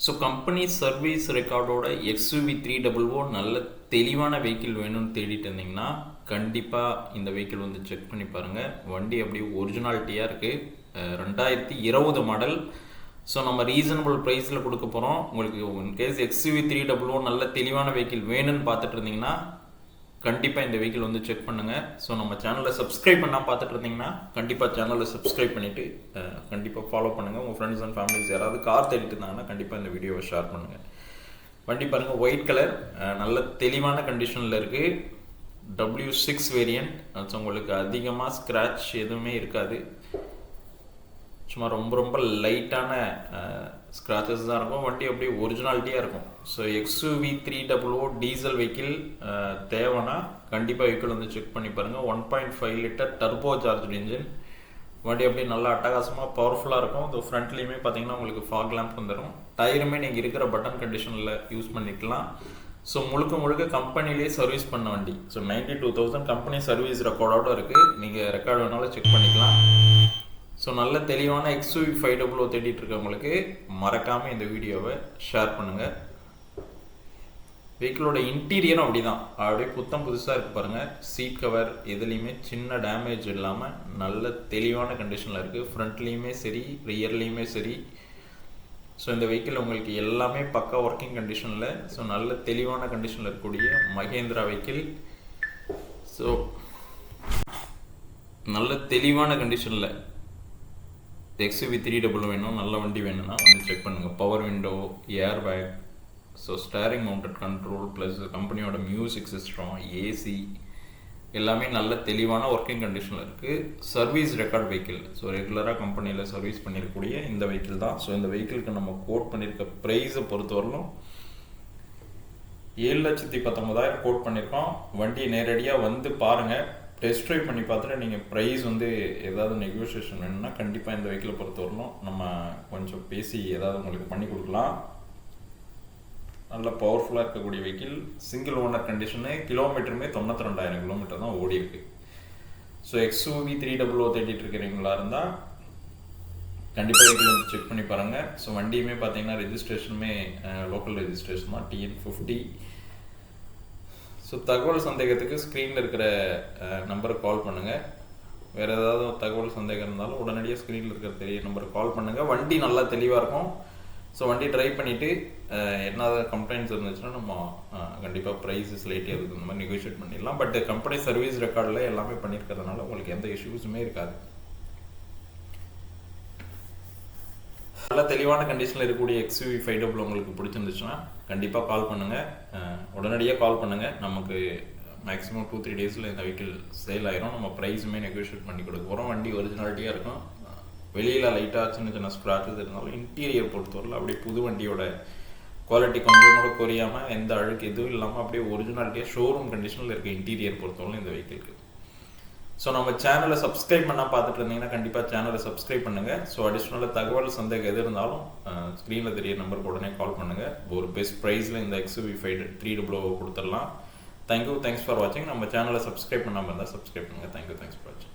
So company service ரெக்கார்டோட XUV300 நல்ல தெளிவான vehicle வேணும்னு தேடிட்டு இருந்தீங்கன்னா கண்டிப்பாக இந்த வெஹிக்கிள் வந்து செக் பண்ணி பாருங்கள். வண்டி அப்படியே ஒரிஜினாலிட்டியாக இருக்குது. 2020 மாடல். ஸோ நம்ம ரீசனபிள் ப்ரைஸில் கொடுக்க போகிறோம். உங்களுக்கு இன்கேஸ் XUV300 நல்ல தெளிவான வெஹிக்கிள் வேணும்னு பார்த்துட்டு இருந்தீங்கன்னா கண்டிப்பாக இந்த வெஹிக்கிள் வந்து செக் பண்ணுங்கள். ஸோ நம்ம சேனலை சப்ஸ்கிரைப் பண்ணால் பார்த்துட்டு இருந்தீங்கன்னா கண்டிப்பாக சேனலை சப்ஸ்கிரைப் பண்ணிவிட்டு கண்டிப்பாக ஃபாலோ பண்ணுங்கள். உங்கள் ஃப்ரெண்ட்ஸ் அண்ட் ஃபேமிலிஸ் யாராவது கார் தேடிட்டு இருந்தாங்கன்னா கண்டிப்பாக இந்த வீடியோவை ஷேர் பண்ணுங்கள். வண்டி பாருங்கள், ஒயிட் கலர், நல்ல தெளிவான கண்டிஷனில் இருக்குது. W6 variant. ஸோ உங்களுக்கு அதிகமாக ஸ்க்ராட்ச் எதுவுமே இருக்காது. சும்மா ரொம்ப ரொம்ப லைட்டான ஸ்க்ராச்சஸ் தான் இருக்கும். வண்டி அப்படியே ஒரிஜினாலிட்டியாக இருக்கும். ஸோ XUV300 டீசல் வெஹிக்கிள் தேவைன்னா கண்டிப்பாக வெஹிக்கிள் வந்து செக் பண்ணி பாருங்கள். 1.5 லிட்டர் டர்போ சார்ஜ் இன்ஜின். வண்டி அப்படியே நல்லா அட்டகாசமாக பவர்ஃபுல்லாக இருக்கும். இந்த ஃப்ரண்ட்லேயுமே பார்த்தீங்கன்னா உங்களுக்கு ஃபாக் லேம்ப் வந்துடும். டயருமே நீங்கள் இருக்கிற பட்டன் கண்டிஷனில் யூஸ் பண்ணிக்கலாம். ஸோ முழுக்க கம்பெனிலே சர்வீஸ் பண்ண வண்டி. ஸோ 92,000 கம்பெனி சர்வீஸ் ரெக்கார்டோடு இருக்குது. நீங்கள் ரெக்கார்டு வேணாலும் செக் பண்ணிக்கலாம். ஸோ நல்ல தெளிவான XUV500 தேடிட்டு இருக்கவங்களுக்கு மறக்காமல் இந்த வீடியோவை ஷேர் பண்ணுங்கள். வெஹிக்கிளோட இன்டீரியரும் அப்படி தான், அப்படியே புத்தம் புதுசாக இருக்குது பாருங்கள். சீட் கவர் எதுலேயுமே சின்ன டேமேஜ் இல்லாமல் நல்ல தெளிவான கண்டிஷனில் இருக்குது. ஃப்ரண்ட்லேயுமே சரி, ரியர்லேயுமே சரி. ஸோ இந்த வெஹிக்கிள் உங்களுக்கு எல்லாமே பக்கா ஒர்க்கிங் கண்டிஷனில், ஸோ நல்ல தெளிவான கண்டிஷனில் இருக்கக்கூடிய மஹேந்திரா வெஹிக்கிள். ஸோ நல்ல தெளிவான கண்டிஷனில் XUV300 வேணும், நல்ல வண்டி வேணும்னா வந்து செக் பண்ணுங்கள். Power window, air bag, so steering mounted control plus கம்பெனியோட மியூசிக் சிஸ்டம், ஏசி எல்லாமே நல்ல தெளிவான ஒர்க்கிங் கண்டிஷனில் இருக்குது. Service record vehicle. ஸோ ரெகுலராக கம்பெனியில் சர்வீஸ் பண்ணியிருக்கக்கூடிய இந்த வெஹிக்கிள் தான். ஸோ இந்த வெஹிக்கிளுக்கு நம்ம கோட் பண்ணியிருக்க ப்ரைஸை பொறுத்தவரையிலும் 7,19,000 கோட் பண்ணியிருக்கோம். வண்டியை நேரடியாக வந்து பாருங்கள், டெஸ்ட் ட்ரைவ் பண்ணி பார்த்துட்டு நீங்கள் ப்ரைஸ் வந்து ஏதாவது நெகோசியேஷன் வேணும்னா கண்டிப்பாக இந்த வெஹிக்கிளை பொறுத்தவரையிலும் நம்ம கொஞ்சம் பேசி ஏதாவது உங்களுக்கு பண்ணி கொடுக்கலாம். நல்ல பவர்ஃபுல்லாக இருக்கக்கூடிய வெஹிக்கிள். Single owner condition. கிலோமீட்டருமே 92,000 கிலோமீட்டர் தான் ஓடி இருக்கு. ஸோ XUV300 தேடிட்டு இருக்கிறீங்களா இருந்தால் கண்டிப்பாக வெஹிக்கிள் வந்து செக் பண்ணி பாருங்கள். ஸோ வண்டியுமே பார்த்தீங்கன்னா ரெஜிஸ்ட்ரேஷனுமே லோக்கல் ரெஜிஸ்ட்ரேஷன் தான், TN50. ஸோ தகவல் சந்தேகத்துக்கு ஸ்க்ரீனில் இருக்கிற நம்பருக்கு கால் பண்ணுங்கள். வேறு ஏதாவது தகவல் சந்தேகம் இருந்தாலும் உடனடியாக ஸ்க்ரீனில் இருக்கிற தெரிய நம்பருக்கு கால் பண்ணுங்கள். வண்டி நல்லா தெளிவாக இருக்கும். ஸோ வண்டி ட்ரை பண்ணிவிட்டு என்ன கம்ப்ளைண்ட்ஸ் இருந்துச்சுன்னா நம்ம கண்டிப்பாக ப்ரைஸ் ஸ்லைட்டி அதுக்கு இந்த மாதிரி நெகோஷியேட் பண்ணிடலாம். பட் கம்பெனி சர்வீஸ் ரெக்கார்டில் எல்லாமே பண்ணியிருக்கிறதுனால உங்களுக்கு எந்த இஷ்யூஸுமே இருக்காது. நல்ல தெளிவான கண்டிஷனில் இருக்கக்கூடிய XUV500 உங்களுக்கு பிடிச்சிருந்துச்சுன்னா கண்டிப்பாக கால் பண்ணுங்கள். உடனடியாக கால் பண்ணுங்கள். நமக்கு மேக்ஸிமம் 2-3 டேஸில் இந்த வெஹிக்கிள் சேல் ஆயிரும். நம்ம ப்ரைஸுமே நெகோஷியேட் பண்ணி கொடுக்க போகிறோம். வண்டி ஒரிஜினாலிட்டியாக இருக்கும். வெளியில் லைட்டாக சின்ன ஸ்க்ராச்சஸ் இருந்தாலும் இன்டீரியர் பொறுத்தவரையில் அப்படியே புது வண்டியோட குவாலிட்டி கொஞ்சம் கூட குறையாமல், எந்த அழுக்கு எதுவும் இல்லாமல் அப்படியே ஒரிஜினாலிட்டியாக ஷோரூம் கண்டிஷனில் இருக்க இன்டீரியர் பொறுத்தவரையில் இந்த வெஹிக்கிளுக்கு. ஸோ நம்ம சேனலை சப்ஸ்கிரைப் பண்ணால் பார்த்துட்டு இருந்தீங்கன்னா கண்டிப்பாக சேனலை சப்ஸ்கிரைப் பண்ணுங்கள். ஸோ அடிஷ்னலாக தகவல் சந்தேகம் எது இருந்தாலும் ஸ்க்ரீனில் தெரிய நம்பருக்கு உடனே கால் பண்ணுங்கள். ஒரு பெஸ்ட் ப்ரைஸில் இந்த XUV300 கொடுத்துடலாம். தேங்க்யூ, தேங்க்ஸ் ஃபார் வாட்சிங். நம்ம சேனலை சப்ஸ்கிரைப் பண்ணாமல் இருந்தால் சப்ஸ்கிரைப் பண்ணுங்கள். தேங்க்யூ, தேங்க்ஸ் ஃபார் வாட்சிங்.